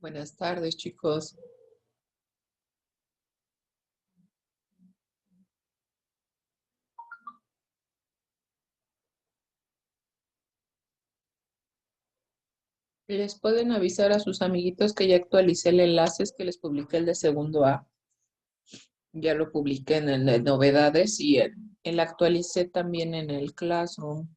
Buenas tardes, chicos. Les pueden avisar a sus amiguitos que ya actualicé el enlace que les publiqué el de segundo A. Ya lo publiqué en el de novedades y el actualicé también en el Classroom.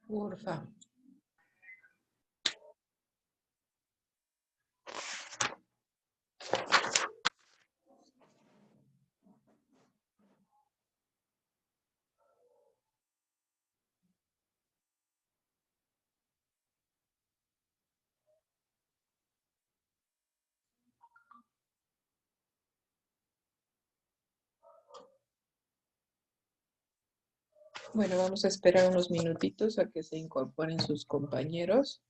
Porfa. Bueno, vamos a esperar unos minutitos a que se incorporen sus compañeros.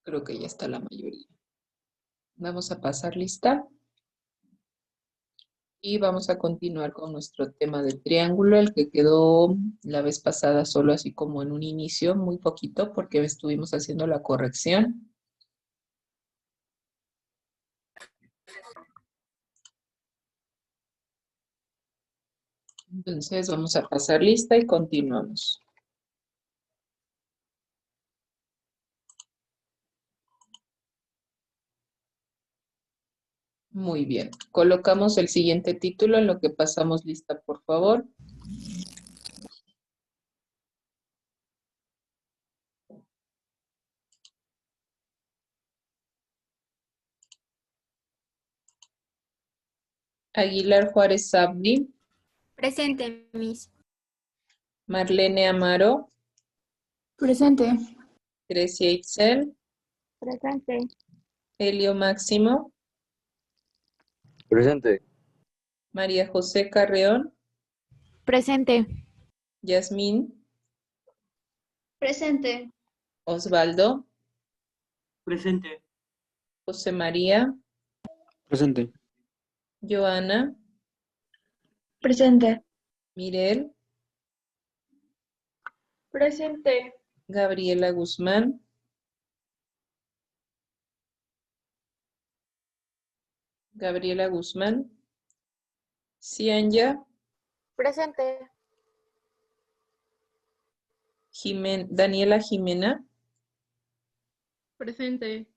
Creo que ya está la mayoría. Vamos a pasar lista. Y vamos a continuar con nuestro tema de triángulo, el que quedó la vez pasada solo así como en un inicio, muy poquito, porque estuvimos haciendo la corrección. Entonces vamos a pasar lista y continuamos. Muy bien. Colocamos el siguiente título en lo que pasamos lista, por favor. Aguilar Juárez Sabdi. Presente, Miss. Marlene Amaro. Presente. Grecia Itzel. Presente. Helio Máximo. Presente. María José Carreón. Presente. Yasmín. Presente. Osvaldo. Presente. José María. Presente. Joana. Presente. Mirel. Presente. Gabriela Guzmán. Gabriela Guzmán. Cianya. Presente. Daniela Jimena. Presente.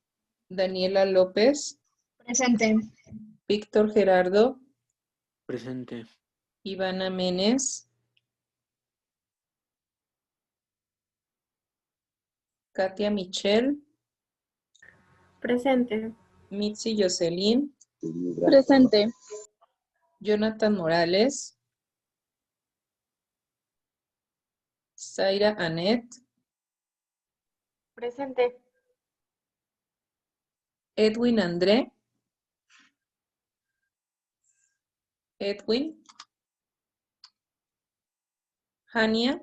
Daniela López. Presente. Víctor Gerardo. Presente. Ivana Menes. Katia Michelle. Presente. Mitzi Jocelyn. Presente. Jonathan Morales. Zaira Anet. Presente. Edwin André. Edwin. Jania.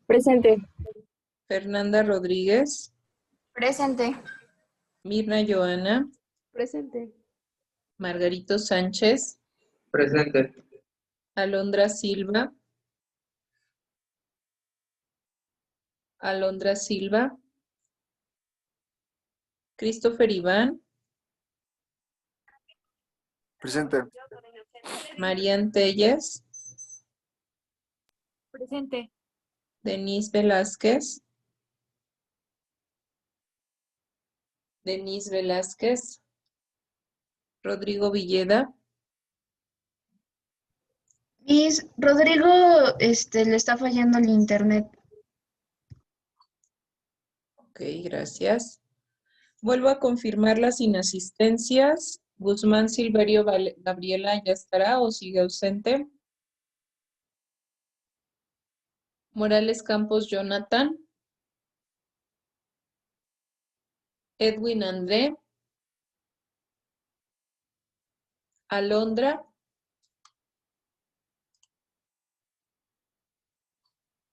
Presente. Fernanda Rodríguez. Presente. Mirna Joana. Presente. Margarito Sánchez. Presente. Alondra Silva. Alondra Silva. Christopher Iván. Presente. Marian Telles. Presente. Denise Velázquez. Denise Velázquez. Rodrigo Villeda. Miss, Rodrigo, le está fallando el internet. Ok, Ok, gracias. Vuelvo a confirmar las inasistencias. Guzmán Silverio Gabriela, ¿ya estará o sigue ausente? Morales Campos Jonathan. Edwin André. Alondra.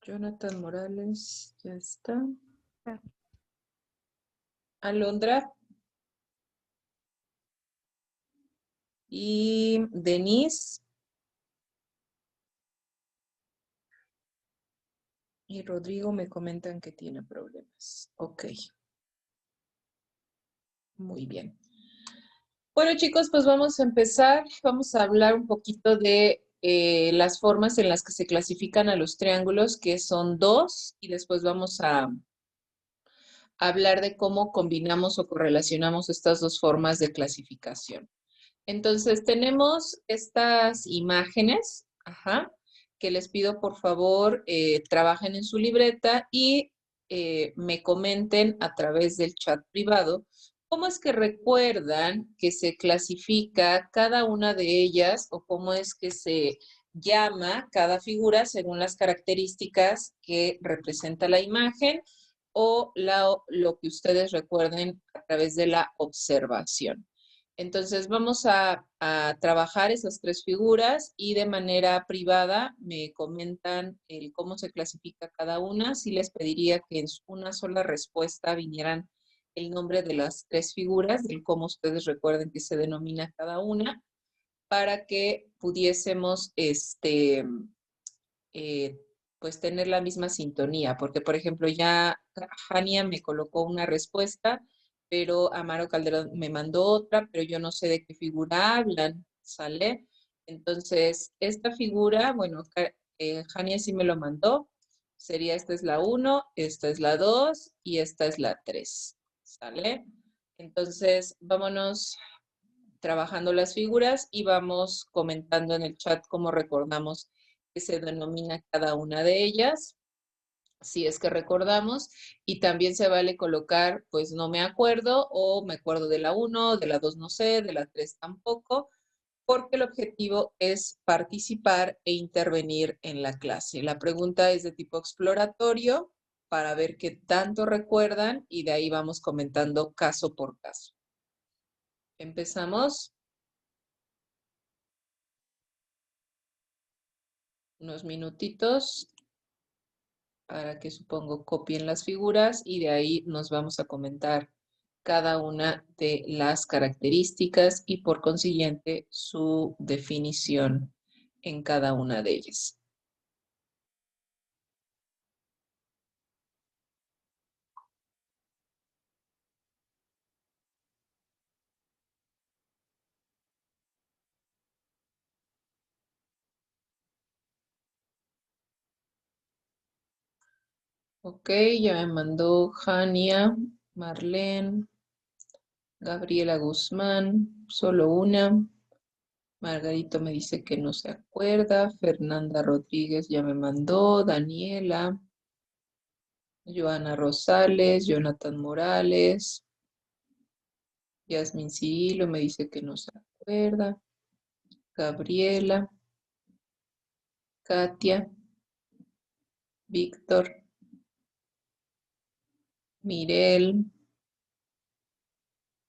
Jonathan Morales, ya está. Alondra. Y Denise. Y Rodrigo me comentan que tiene problemas. Ok. Muy bien. Bueno, chicos, pues vamos a empezar. Vamos a hablar un poquito de las formas en las que se clasifican a los triángulos, que son 2, y después vamos a hablar de cómo combinamos o correlacionamos estas 2 formas de clasificación. Entonces, tenemos estas imágenes, que les pido por favor trabajen en su libreta y me comenten a través del chat privado cómo es que recuerdan que se clasifica cada una de ellas o cómo es que se llama cada figura según las características que representa la imagen o lo que ustedes recuerden a través de la observación. Entonces vamos a trabajar esas 3 figuras y de manera privada me comentan cómo se clasifica cada una. Sí les pediría que en una sola respuesta vinieran el nombre de las 3 figuras, del cómo ustedes recuerden que se denomina cada una, para que pudiésemos pues tener la misma sintonía. Porque, por ejemplo, ya Jania me colocó una respuesta, pero Amaro Calderón me mandó otra, pero yo no sé de qué figura hablan, ¿sale? Entonces, esta figura, bueno, Jania sí me lo mandó, sería esta es la 1, esta es la 2 y esta es la 3, ¿sale? Entonces, vámonos trabajando las figuras y vamos comentando en el chat cómo recordamos que se denomina cada una de ellas, si es que recordamos, y también se vale colocar, pues no me acuerdo, o me acuerdo de la 1, de la 2 no sé, de la 3 tampoco, porque el objetivo es participar e intervenir en la clase. La pregunta es de tipo exploratorio para ver qué tanto recuerdan y de ahí vamos comentando caso por caso. Empezamos. Unos minutitos para que supongo copien las figuras y de ahí nos vamos a comentar cada una de las características y por consiguiente su definición en cada una de ellas. Ok, ya me mandó Jania, Marlene, Gabriela Guzmán, solo una. Margarito me dice que no se acuerda. Fernanda Rodríguez ya me mandó. Daniela. Joana Rosales, Jonathan Morales. Yasmin Cirilo me dice que no se acuerda. Gabriela. Katia. Víctor. Mirel.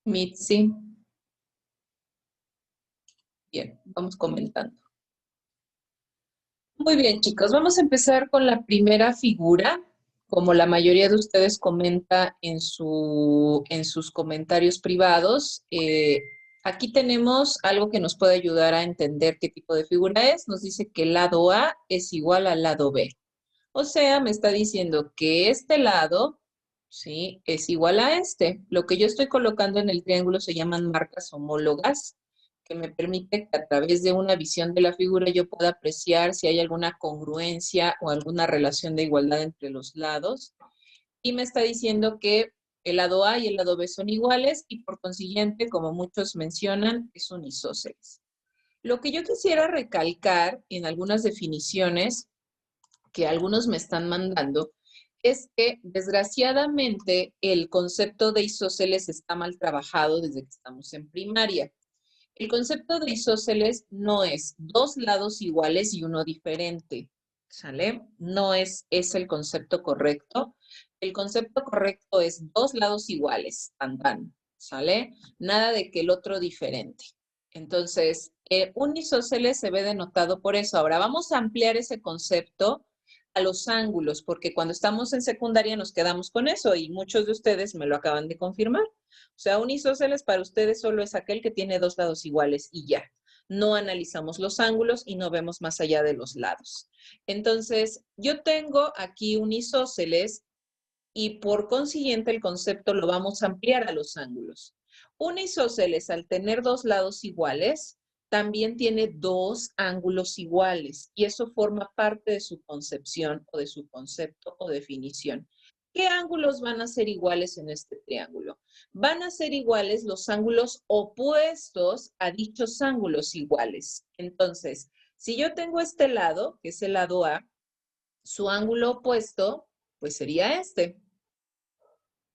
Mitzi. Bien, vamos comentando. Muy bien, chicos, vamos a empezar con la primera figura. Como la mayoría de ustedes comenta en sus comentarios privados, aquí tenemos algo que nos puede ayudar a entender qué tipo de figura es. Nos dice que el lado A es igual al lado B. O sea, me está diciendo que este lado, ¿sí?, es igual a este. Lo que yo estoy colocando en el triángulo se llaman marcas homólogas, que me permite que a través de una visión de la figura yo pueda apreciar si hay alguna congruencia o alguna relación de igualdad entre los lados. Y me está diciendo que el lado A y el lado B son iguales y por consiguiente, como muchos mencionan, es un isósceles. Lo que yo quisiera recalcar en algunas definiciones que algunos me están mandando es que desgraciadamente el concepto de isósceles está mal trabajado desde que estamos en primaria. El concepto de isósceles no es dos lados iguales y uno diferente, ¿sale? No es el concepto correcto. El concepto correcto es dos lados iguales, tan tan, ¿sale? Nada de que el otro diferente. Entonces, un isósceles se ve denotado por eso. Ahora, vamos a ampliar ese concepto a los ángulos, porque cuando estamos en secundaria nos quedamos con eso y muchos de ustedes me lo acaban de confirmar. O sea, un isósceles para ustedes solo es aquel que tiene dos lados iguales y ya. No analizamos los ángulos y no vemos más allá de los lados. Entonces, yo tengo aquí un isósceles y por consiguiente el concepto lo vamos a ampliar a los ángulos. Un isósceles, al tener dos lados iguales, también tiene dos ángulos iguales y eso forma parte de su concepción o de su concepto o definición. ¿Qué ángulos van a ser iguales en este triángulo? Van a ser iguales los ángulos opuestos a dichos ángulos iguales. Entonces, si yo tengo este lado, que es el lado A, su ángulo opuesto, pues sería este.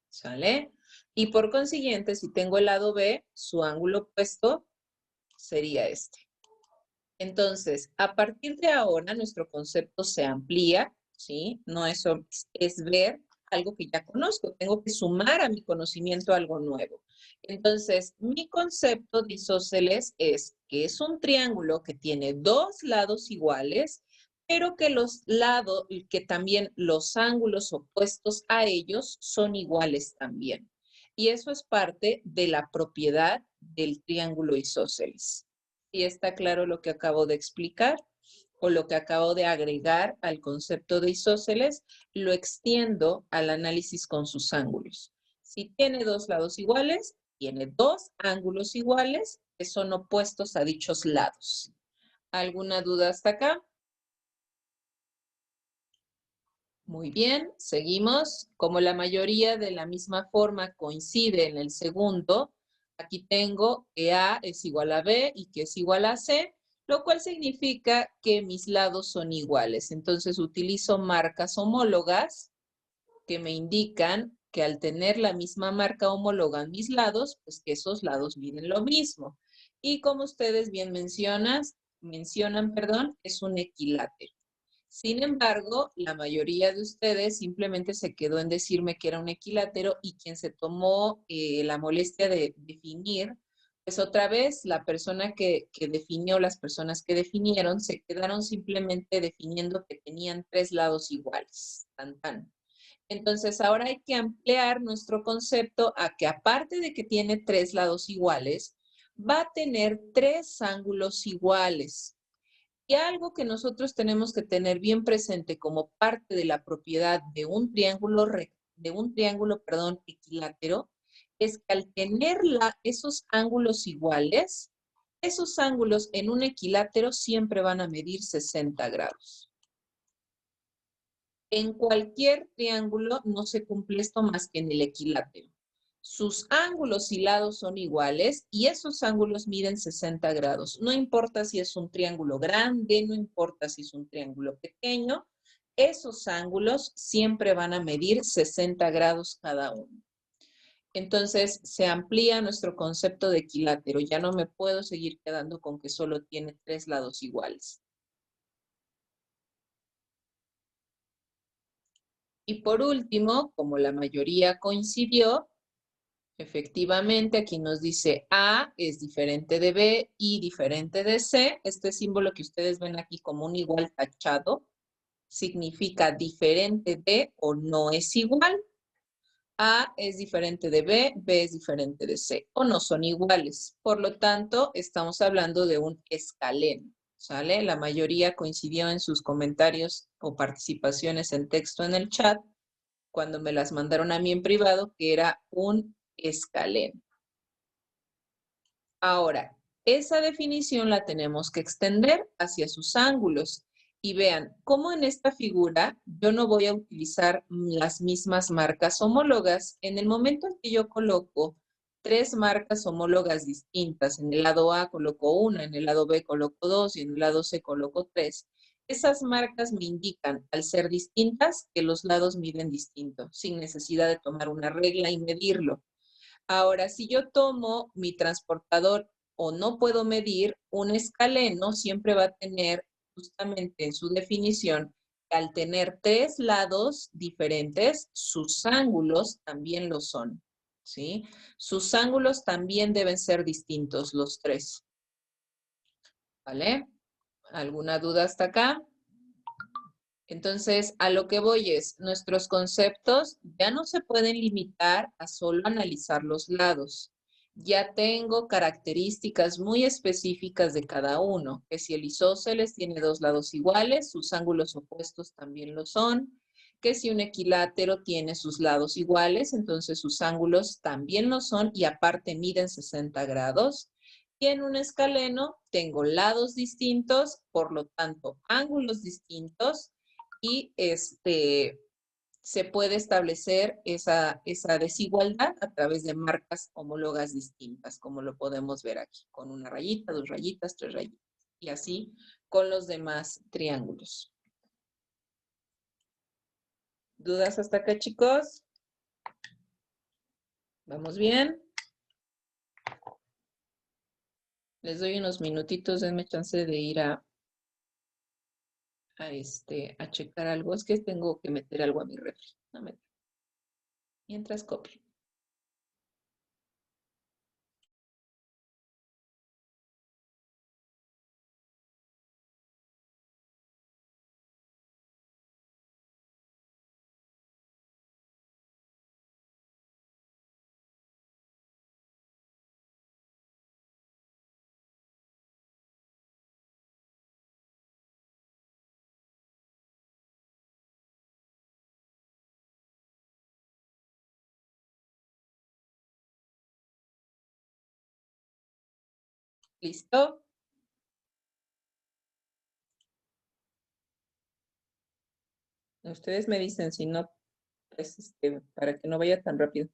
¿Sale? Y por consiguiente, si tengo el lado B, su ángulo opuesto sería este. Entonces, a partir de ahora, nuestro concepto se amplía, ¿sí? No es ver algo que ya conozco. Tengo que sumar a mi conocimiento algo nuevo. Entonces, mi concepto de isósceles es que es un triángulo que tiene dos lados iguales, pero que los lados, que también los ángulos opuestos a ellos son iguales también. Y eso es parte de la propiedad del triángulo isósceles. ¿Y está claro lo que acabo de explicar? O lo que acabo de agregar al concepto de isósceles, lo extiendo al análisis con sus ángulos. Si tiene dos lados iguales, tiene dos ángulos iguales que son opuestos a dichos lados. ¿Alguna duda hasta acá? Muy bien, seguimos. Como la mayoría de la misma forma coincide en el segundo, aquí tengo que A es igual a B y que es igual a C, lo cual significa que mis lados son iguales. Entonces utilizo marcas homólogas que me indican que al tener la misma marca homóloga en mis lados, pues que esos lados miden lo mismo. Y como ustedes bien mencionan, es un equilátero. Sin embargo, la mayoría de ustedes simplemente se quedó en decirme que era un equilátero y quien se tomó la molestia de definir, pues otra vez la persona que definió, las personas que definieron, se quedaron simplemente definiendo que tenían tres lados iguales. Tan, tan. Entonces, ahora hay que ampliar nuestro concepto a que aparte de que tiene tres lados iguales, va a tener tres ángulos iguales. Y algo que nosotros tenemos que tener bien presente como parte de la propiedad de un triángulo, equilátero, es que al tener esos ángulos iguales, esos ángulos en un equilátero siempre van a medir 60 grados. En cualquier triángulo no se cumple esto más que en el equilátero. Sus ángulos y lados son iguales y esos ángulos miden 60 grados. No importa si es un triángulo grande, no importa si es un triángulo pequeño, esos ángulos siempre van a medir 60 grados cada uno. Entonces se amplía nuestro concepto de equilátero. Ya no me puedo seguir quedando con que solo tiene tres lados iguales. Y por último, como la mayoría coincidió, efectivamente, aquí nos dice A es diferente de B y diferente de C. Este símbolo que ustedes ven aquí como un igual tachado significa diferente de o no es igual. A es diferente de B, B es diferente de C o no son iguales. Por lo tanto, estamos hablando de un escaleno, ¿sale? La mayoría coincidió en sus comentarios o participaciones en texto en el chat cuando me las mandaron a mí en privado, que era un escaleno. Ahora, esa definición la tenemos que extender hacia sus ángulos. Y vean, cómo en esta figura yo no voy a utilizar las mismas marcas homólogas. En el momento en que yo coloco tres marcas homólogas distintas, en el lado A coloco una, en el lado B coloco dos y en el lado C coloco tres, Esas marcas me indican, al ser distintas, que los lados miden distinto, sin necesidad de tomar una regla y medirlo. Ahora, si yo tomo mi transportador o no puedo medir, un escaleno siempre va a tener justamente en su definición que al tener 3 lados diferentes, sus ángulos también lo son, ¿sí? Sus ángulos también deben ser distintos, los 3. ¿Vale? ¿Alguna duda hasta acá? Entonces, a lo que voy es, nuestros conceptos ya no se pueden limitar a solo analizar los lados. Ya tengo características muy específicas de cada uno, que si el isósceles tiene 2 lados iguales, sus ángulos opuestos también lo son, que si un equilátero tiene sus lados iguales, entonces sus ángulos también lo son y aparte miden 60 grados. Y en un escaleno tengo lados distintos, por lo tanto, ángulos distintos, y se puede establecer esa desigualdad a través de marcas homólogas distintas, como lo podemos ver aquí, con una rayita, 2 rayitas, 3 rayitas, y así con los demás triángulos. ¿Dudas hasta acá, chicos? ¿Vamos bien? Les doy unos minutitos, denme chance de ir a checar algo. Es que tengo que meter algo a mi refri. No me... Mientras copio. ¿Listo? Ustedes me dicen si no, pues para que no vaya tan rápido.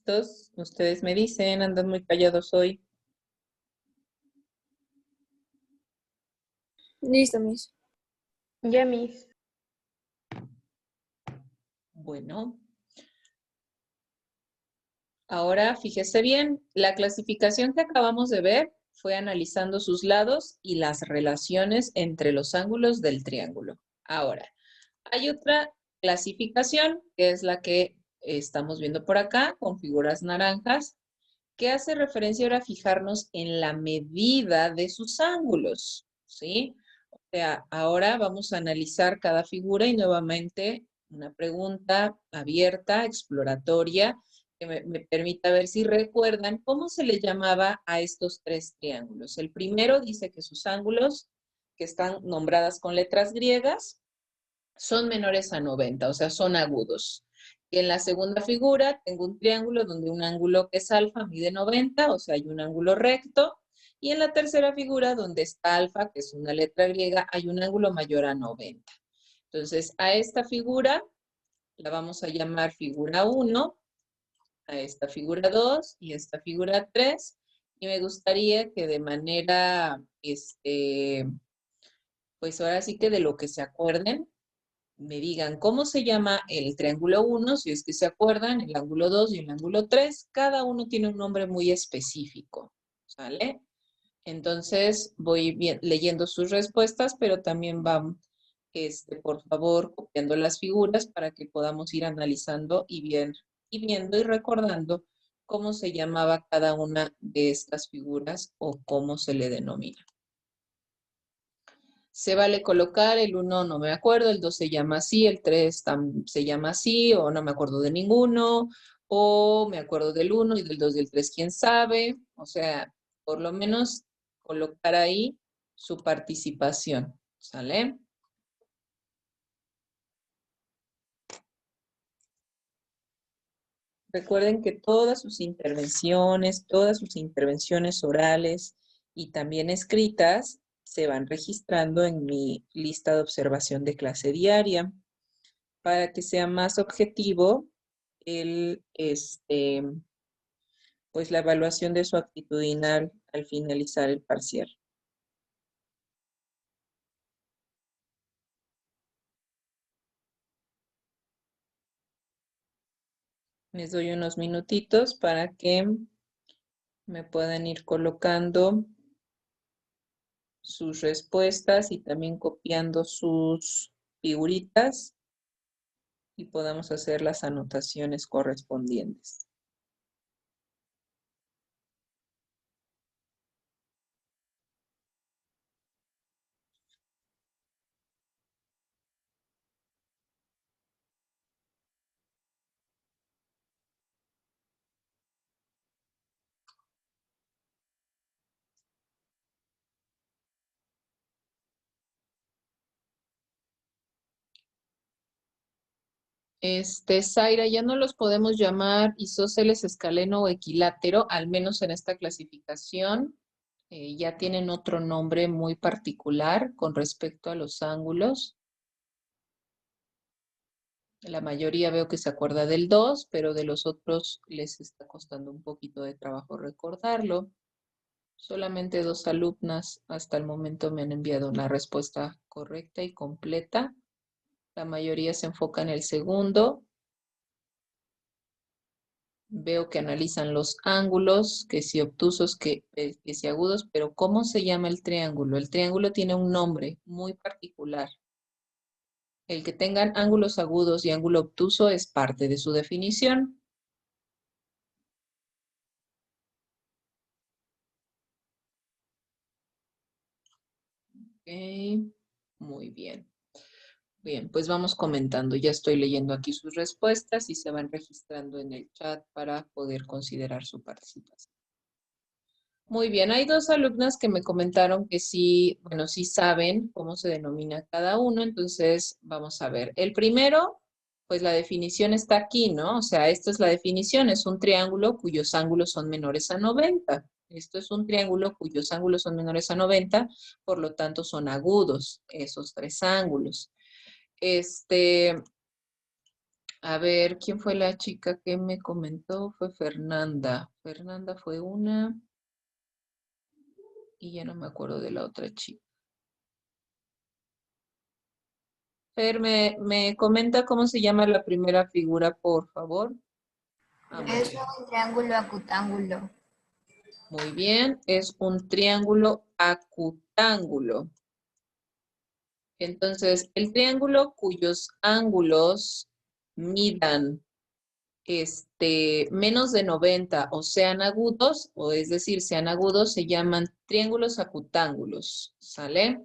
¿Listos? Ustedes me dicen, andan muy callados hoy. Listo, Miss. Ya, Miss. Bueno. Ahora, fíjese bien, la clasificación que acabamos de ver fue analizando sus lados y las relaciones entre los ángulos del triángulo. Ahora, hay otra clasificación, que es la que estamos viendo por acá, con figuras naranjas, que hace referencia ahora a fijarnos en la medida de sus ángulos, ¿sí? O sea, ahora vamos a analizar cada figura y nuevamente una pregunta abierta, exploratoria, que me permita ver si recuerdan cómo se le llamaba a estos 3 triángulos. El primero dice que sus ángulos, que están nombradas con letras griegas, son menores a 90, o sea, son agudos. Y en la segunda figura tengo un triángulo donde un ángulo que es alfa mide 90, o sea, hay un ángulo recto. Y en la tercera figura, donde está alfa, que es una letra griega, hay un ángulo mayor a 90. Entonces, a esta figura la vamos a llamar figura 1, a esta figura 2 y a esta figura 3. Y me gustaría que de manera, pues ahora sí que de lo que se acuerden, me digan cómo se llama el triángulo 1, si es que se acuerdan, el ángulo 2 y el ángulo 3. Cada uno tiene un nombre muy específico, ¿sale? Entonces voy leyendo sus respuestas, pero también van, por favor, copiando las figuras para que podamos ir analizando y viendo y recordando cómo se llamaba cada una de estas figuras o cómo se le denomina. Se vale colocar el 1, no me acuerdo, el 2 se llama así, el 3 se llama así, o no me acuerdo de ninguno, o me acuerdo del 1 y del 2 y del 3, quién sabe. O sea, por lo menos colocar ahí su participación, ¿sale? Recuerden que todas sus intervenciones orales y también escritas se van registrando en mi lista de observación de clase diaria para que sea más objetivo pues la evaluación de su actitudinal al finalizar el parcial. Les doy unos minutitos para que me puedan ir colocando sus respuestas y también copiando sus figuritas y podamos hacer las anotaciones correspondientes. Zaira, ya no los podemos llamar isósceles, escaleno o equilátero, al menos en esta clasificación. Ya tienen otro nombre muy particular con respecto a los ángulos. La mayoría veo que se acuerda del 2, pero de los otros les está costando un poquito de trabajo recordarlo. Solamente 2 alumnas hasta el momento me han enviado una respuesta correcta y completa. La mayoría se enfoca en el segundo. Veo que analizan los ángulos, que si obtusos, que si agudos, pero ¿cómo se llama el triángulo? El triángulo tiene un nombre muy particular. El que tengan ángulos agudos y ángulo obtuso es parte de su definición. Ok, muy bien. Bien, pues vamos comentando. Ya estoy leyendo aquí sus respuestas y se van registrando en el chat para poder considerar su participación. Muy bien, hay 2 alumnas que me comentaron que sí, bueno, sí saben cómo se denomina cada uno, entonces vamos a ver. El primero, pues la definición está aquí, ¿no? O sea, esta es la definición, es un triángulo cuyos ángulos son menores a 90. Esto es un triángulo cuyos ángulos son menores a 90, por lo tanto son agudos esos 3 ángulos. A ver, ¿quién fue la chica que me comentó? Fue Fernanda. Fernanda fue una y ya no me acuerdo de la otra chica. Fer, ¿me comenta cómo se llama la primera figura, por favor? Muy Es bien. un triángulo acutángulo. Muy bien, es un triángulo acutángulo. Entonces, el triángulo cuyos ángulos midan menos de 90 o sean agudos, o es decir, sean agudos, se llaman triángulos acutángulos, ¿sale?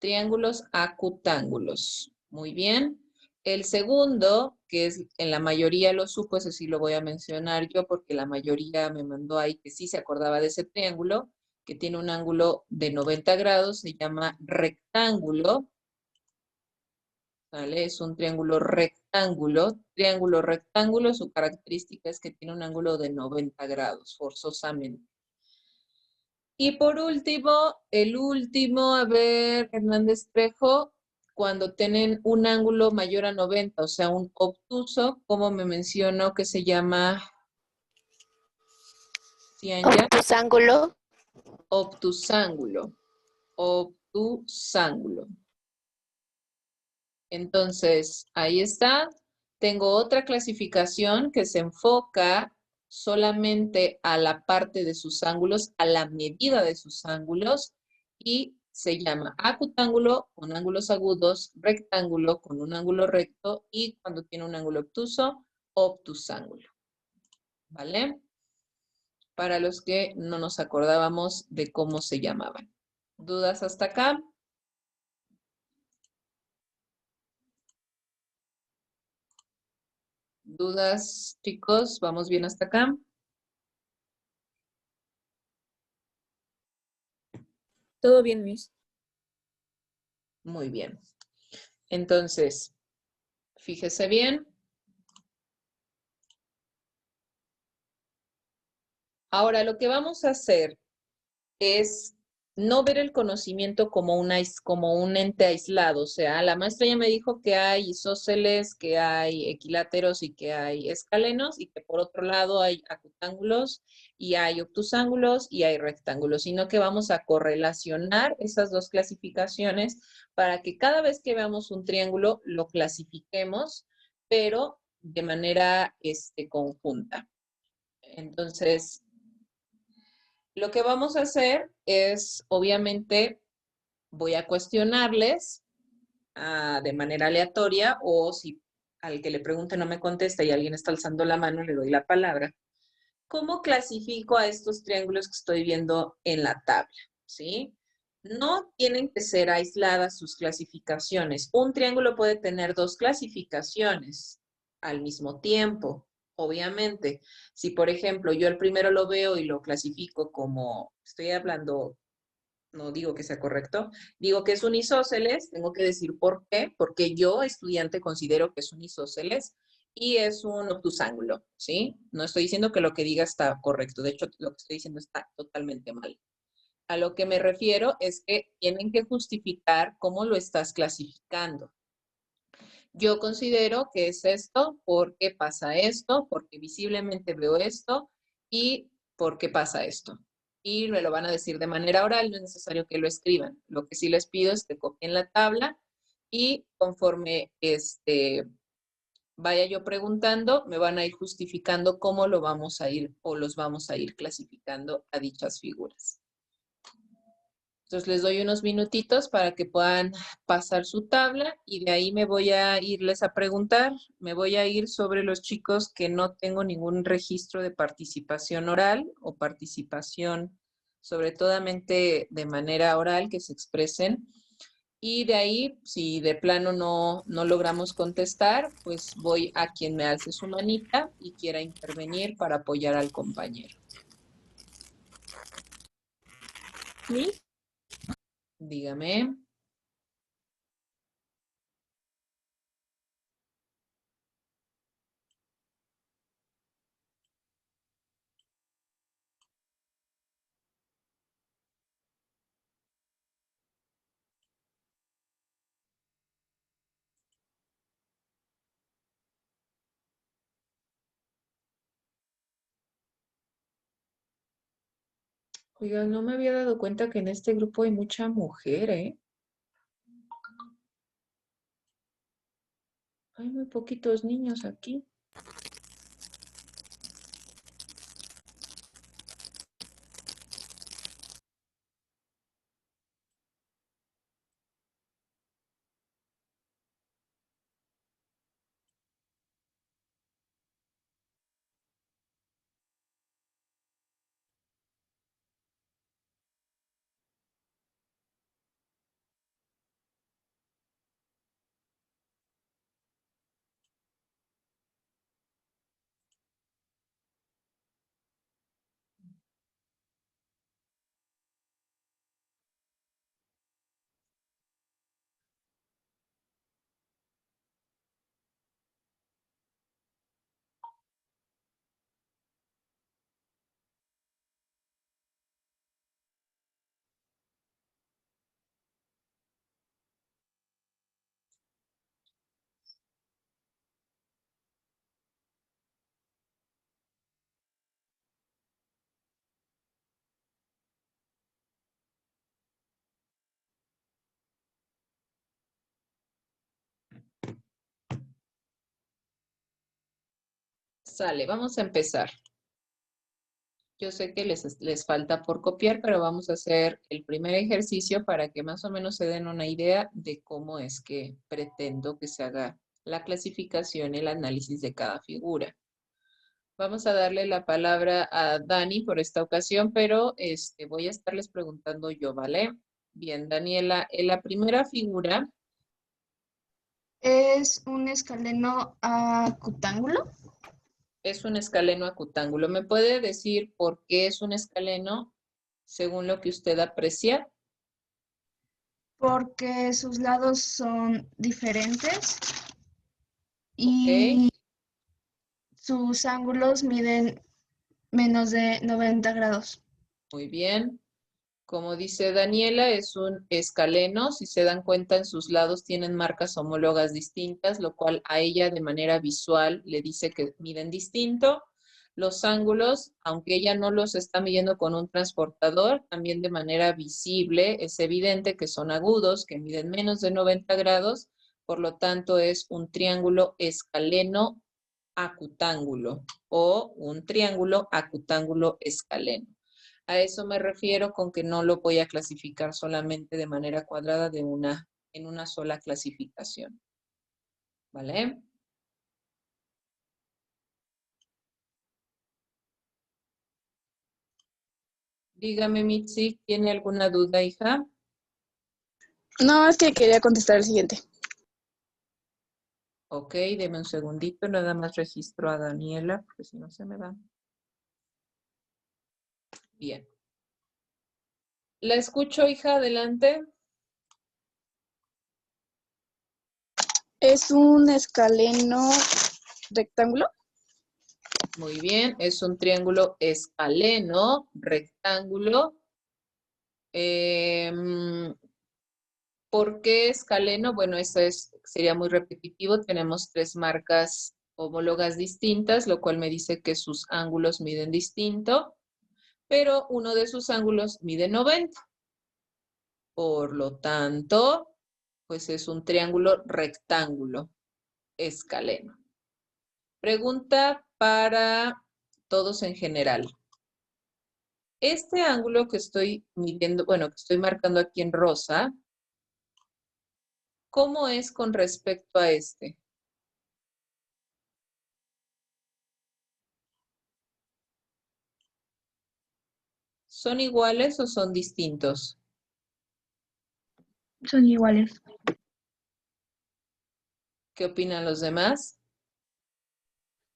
Triángulos acutángulos. Muy bien. El segundo, que es en la mayoría lo supo, ese sí lo voy a mencionar yo porque la mayoría me mandó ahí que sí se acordaba de ese triángulo, que tiene un ángulo de 90 grados, se llama rectángulo. ¿Vale? Es un triángulo rectángulo. Triángulo rectángulo, su característica es que tiene un ángulo de 90 grados, forzosamente. Y por último, el último, a ver, Hernández Trejo, cuando tienen un ángulo mayor a 90, o sea, un obtuso, como me mencionó que se llama Cianya, Obtusángulo. obtusángulo. Obtusángulo. Entonces, ahí está. Tengo otra clasificación que se enfoca solamente a la parte de sus ángulos, a la medida de sus ángulos, y se llama acutángulo con ángulos agudos, rectángulo con un ángulo recto, y cuando tiene un ángulo obtuso, obtusángulo. ¿Vale? Para los que no nos acordábamos de cómo se llamaban. ¿Dudas hasta acá? ¿Dudas, chicos? ¿Vamos bien hasta acá? Todo bien, Miss. Muy bien. Entonces, fíjese bien. Ahora, lo que vamos a hacer es no ver el conocimiento como un ente aislado. O sea, la maestra ya me dijo que hay isósceles, que hay equiláteros y que hay escalenos, y que por otro lado hay acutángulos y hay obtusángulos y hay rectángulos, sino que vamos a correlacionar esas dos clasificaciones para que cada vez que veamos un triángulo lo clasifiquemos, pero de manera conjunta. Entonces, lo que vamos a hacer es, obviamente, voy a cuestionarles de manera aleatoria, o si al que le pregunte no me contesta y alguien está alzando la mano, le doy la palabra. ¿Cómo clasifico a estos triángulos que estoy viendo en la tabla? ¿Sí? No tienen que ser aisladas sus clasificaciones. Un triángulo puede tener dos clasificaciones al mismo tiempo. Obviamente, si por ejemplo yo el primero lo veo y lo clasifico como, estoy hablando, no digo que sea correcto, digo que es un isósceles, tengo que decir por qué, porque yo, estudiante, considero que es un isósceles y es un obtusángulo, ¿sí? No estoy diciendo que lo que diga está correcto, de hecho lo que estoy diciendo está totalmente mal. A lo que me refiero es que tienen que justificar cómo lo estás clasificando. Yo considero que es esto, porque pasa esto, porque visiblemente veo esto y porque pasa esto. Y me lo van a decir de manera oral, no es necesario que lo escriban. Lo que sí les pido es que copien la tabla y conforme vaya yo preguntando, me van a ir justificando cómo lo vamos a ir o los vamos a ir clasificando a dichas figuras. Entonces les doy unos minutitos para que puedan pasar su tabla y de ahí me voy a irles a preguntar. Me voy a ir sobre los chicos que no tengo ningún registro de participación oral o participación sobre todo de manera oral, que se expresen. Y de ahí, si de plano no logramos contestar, pues voy a quien me alce su manita y quiera intervenir para apoyar al compañero. ¿Miss? Dígame. Oigan, no me había dado cuenta que en este grupo hay mucha mujer, ¿eh? Hay muy poquitos niños aquí. Sale, vamos a empezar. Yo sé que les falta por copiar, pero vamos a hacer el primer ejercicio para que más o menos se den una idea de cómo es que pretendo que se haga la clasificación y el análisis de cada figura. Vamos a darle la palabra a Dani por esta ocasión, pero voy a estarles preguntando yo, ¿vale? Bien, Daniela, en la primera figura ¿Es un escaleno acutángulo? es un escaleno acutángulo. ¿Me puede decir por qué es un escaleno según lo que usted aprecia? Porque sus lados son diferentes Ok, y sus ángulos miden menos de 90 grados. Muy bien. Como dice Daniela, es un escaleno. Si se dan cuenta, en sus lados tienen marcas homólogas distintas, lo cual a ella de manera visual le dice que miden distinto. Los ángulos, aunque ella no los está midiendo con un transportador, también de manera visible es evidente que son agudos, que miden menos de 90 grados, por lo tanto es un triángulo escaleno acutángulo o un triángulo acutángulo escaleno. A eso me refiero con que no lo voy a clasificar solamente de manera cuadrada en una sola clasificación. ¿Vale? Dígame, Mitzi, ¿tiene alguna duda, hija? No, es que quería contestar el siguiente. Ok, deme un segundito, nada más registro a Daniela, porque si no se me va. Bien. ¿La escucho, hija? Adelante. ¿Es un escaleno rectángulo? Muy bien, es un triángulo escaleno, rectángulo. ¿Por qué escaleno? Bueno, sería muy repetitivo. Tenemos 3 marcas homólogas distintas, lo cual me dice que sus ángulos miden distinto, pero uno de sus ángulos mide 90. Por lo tanto, pues es un triángulo rectángulo escaleno. Pregunta para todos en general. Este ángulo que estoy midiendo, bueno, que estoy marcando aquí en rosa, ¿cómo es con respecto a este? ¿Son iguales o son distintos? Son iguales. ¿Qué opinan los demás?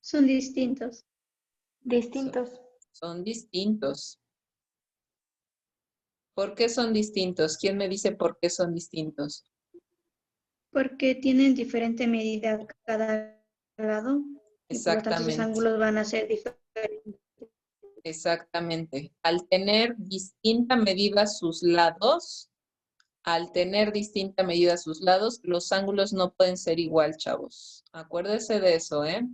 Son distintos. Son distintos. ¿Por qué son distintos? ¿Quién me dice por qué son distintos? Porque tienen diferente medida cada lado y por lo tanto sus Exactamente. ángulos van a ser diferentes. Exactamente. Al tener distinta medida sus lados, los ángulos no pueden ser igual, chavos. Acuérdense de eso, ¿eh?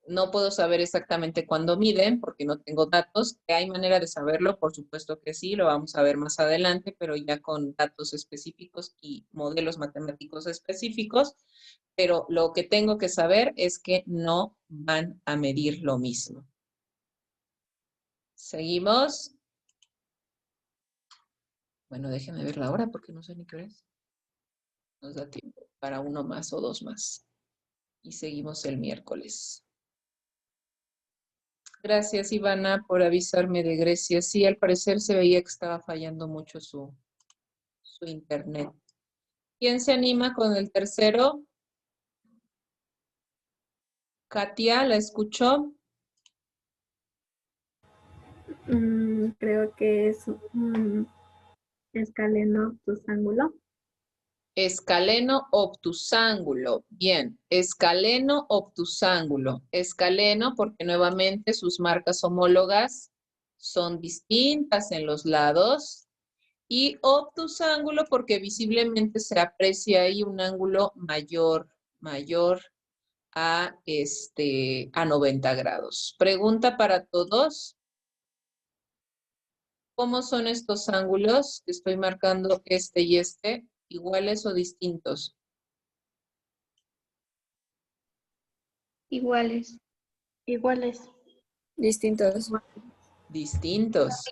No puedo saber exactamente cuándo miden porque no tengo datos. ¿Que hay manera de saberlo? Por supuesto que sí, lo vamos a ver más adelante, pero ya con datos específicos y modelos matemáticos específicos. Pero lo que tengo que saber es que no van a medir lo mismo. Seguimos. Bueno, déjenme ver la hora porque no sé ni qué hora es. Nos da tiempo para uno más o 2 más. Y seguimos el miércoles. Gracias, Ivana, por avisarme de Grecia. Sí, al parecer se veía que estaba fallando mucho su internet. ¿Quién se anima con el tercero? Katia, ¿la escuchó? Creo que es un escaleno obtusángulo. Escaleno obtusángulo. Bien, escaleno obtusángulo. Escaleno porque nuevamente sus marcas homólogas son distintas en los lados. Y obtusángulo porque visiblemente se aprecia ahí un ángulo mayor a 90 grados. Pregunta para todos. ¿Cómo son estos ángulos que estoy marcando este y este? ¿Iguales o distintos? Iguales. Distintos. Distintos.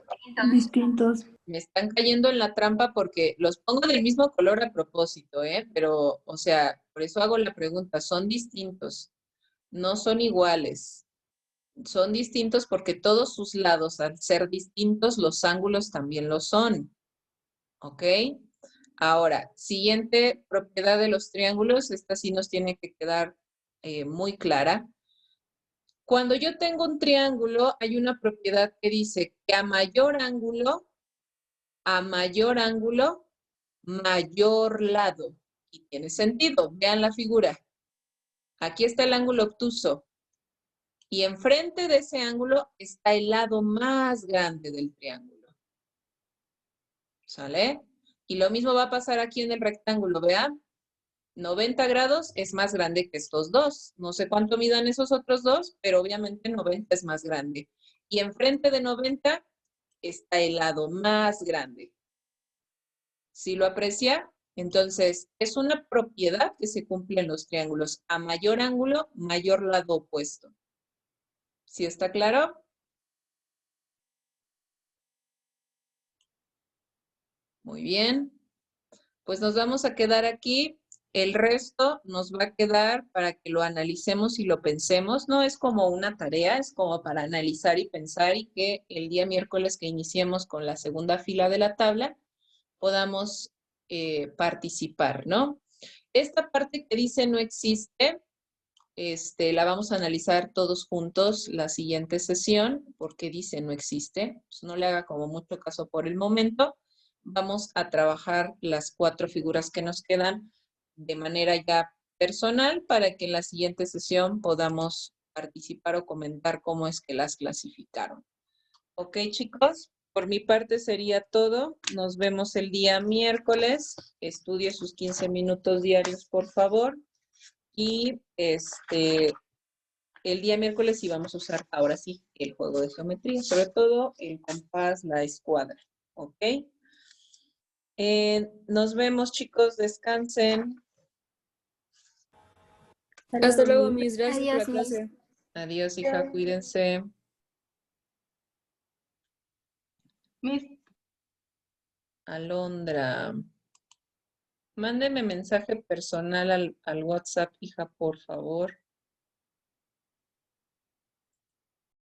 Distintos. Me están cayendo en la trampa porque los pongo del mismo color a propósito, ¿eh? Pero, o sea, por eso hago la pregunta. Son distintos. No son iguales. Son distintos porque todos sus lados, al ser distintos, los ángulos también lo son. ¿Ok? Ahora, siguiente propiedad de los triángulos, esta sí nos tiene que quedar muy clara. Cuando yo tengo un triángulo, hay una propiedad que dice que a mayor ángulo, mayor lado. Y tiene sentido. Vean la figura. Aquí está el ángulo obtuso. Y enfrente de ese ángulo está el lado más grande del triángulo. ¿Sale? Y lo mismo va a pasar aquí en el rectángulo, vean. 90 grados es más grande que estos dos. No sé cuánto midan esos otros dos, pero obviamente 90 es más grande. Y enfrente de 90 está el lado más grande. ¿Sí lo aprecia? Entonces, es una propiedad que se cumple en los triángulos. A mayor ángulo, mayor lado opuesto. ¿Sí está claro? Muy bien. Pues nos vamos a quedar aquí. El resto nos va a quedar para que lo analicemos y lo pensemos. No es como una tarea, es como para analizar y pensar y que el día miércoles que iniciemos con la segunda fila de la tabla podamos participar, ¿no? Esta parte que dice no existe, la vamos a analizar todos juntos la siguiente sesión, porque dice no existe. Pues no le haga como mucho caso por el momento. Vamos a trabajar las 4 figuras que nos quedan de manera ya personal para que en la siguiente sesión podamos participar o comentar cómo es que las clasificaron. Ok, chicos, por mi parte sería todo. Nos vemos el día miércoles. Estudie sus 15 minutos diarios, por favor. Y el día miércoles sí vamos a usar ahora sí el juego de geometría, sobre todo el compás, la escuadra. ¿Ok? Nos vemos, chicos. Descansen. Hasta luego, mis. Gracias por la Adiós, Miss. clase. Adiós, hija. Cuídense. Miss, Alondra. Mándeme mensaje personal al WhatsApp, hija, por favor.